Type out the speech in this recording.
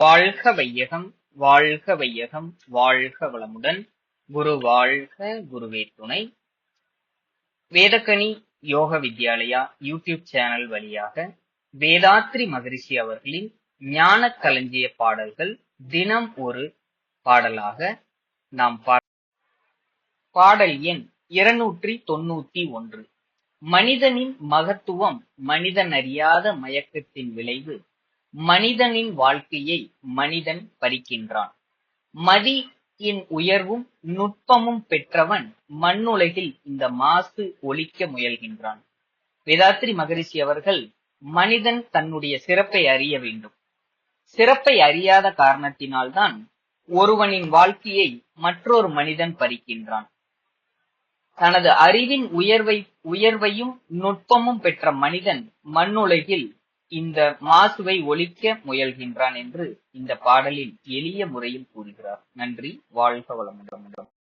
வாழ்க வையகம், வாழ்க வையகம், வாழ்க வளமுடன். குரு வாழ்க, குருவே துணை. வேதக்கனி யோக வித்யாலயா யூடியூப் சேனல் வழியாக வேதாத்ரி மகரிஷி அவர்களின் ஞான களஞ்சிய பாடல்கள் தினம் ஒரு பாடலாக நாம் பாடல் எண் 291. மனிதனின் மகத்துவம் மனிதன் அறியாத மயக்கத்தின் விளைவு. மனிதனின் வாழ்க்கையை மனிதன் பறிக்கின்றான். மதியின் உயர்வும் நுட்பமும் பெற்றவன் மண்ணுலகில் இந்த மாசு ஒழிக்க முயல்கின்றான். வேதாத்ரி மகரிஷி அவர்கள் மனிதன் தன்னுடைய சிறப்பை அறிய வேண்டும். சிறப்பை அறியாத காரணத்தினால்தான் ஒருவனின் வாழ்க்கையை மற்றொரு மனிதன் பறிக்கின்றான். தனது அறிவின் உயர்வையும் நுட்பமும் பெற்ற மனிதன் மண்ணுலகில் இந்த மாசுவை ஒழிக்க முயல்கின்றான் என்று இந்த பாடலில் எளிய முறையில் கூறுகிறார். நன்றி. வாழ்க வளமுடன்.